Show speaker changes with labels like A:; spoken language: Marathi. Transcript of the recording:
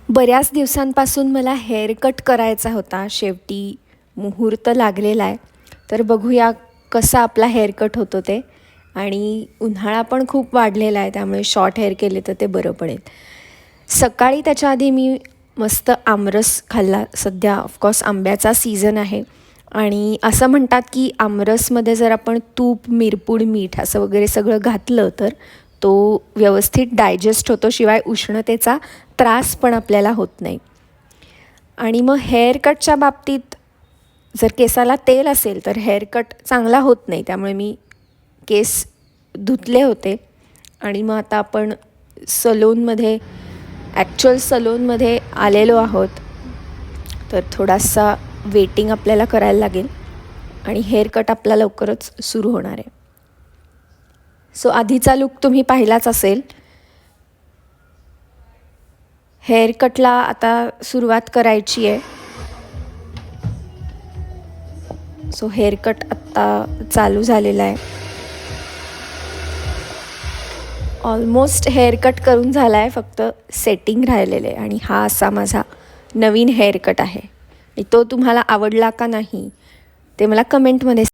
A: बऱ्याच दिवसांपासून मला हेअर कट करायचा होता. शेवटी मुहूर्त लागलेला आहे. तर बघूया कसा आपला हेअर कट होतो ते. आणि उन्हाळा पण खूप वाढलेला आहे, त्यामुळे शॉर्ट हेअर केले तर ते बरं पडेल. सकाळी त्याच्या आधी मी मस्त आमरस खाल्ला. सध्या ऑफकोर्स आंब्याचा सीझन आहे आणि असं म्हणतात की आमरसमध्ये जर आपण तूप, मिरपूड, मीठ असं वगैरे सगळं घातलं तर तो व्यवस्थित डायजेस्ट होतो, शिवाय उष्णतेचा त्रास पण आपल्याला होत नाही. आणि मग हेअर कटच्या बाबतीत जर केसाला तेल असेल तर हेअर कट चांगला होत नाही, त्यामुळे मी केस धुतले होते. आणि मग आता आपण ॲक्च्युअल सलोनमध्ये आलेलो आहोत. तर थोडासा वेटिंग आपल्याला करायला लागेल आणि हेअर कट आपला लवकरच सुरू होणार आहे. सो आधीचा लुक तुम्ही पाहिलाच असेल. हेअर कटला आता सुरुवात करायची आहे. सो हेअर कट आत्ता चालू झालेला आहे. ऑलमोस्ट हेअर कट करून झाला आहे, फक्त सेटिंग राहिलेलं आहे. आणि हा असा माझा नवीन हेअर कट आहे. आणि तो तुम्हाला आवडला का नाही ते मला कमेंटमध्ये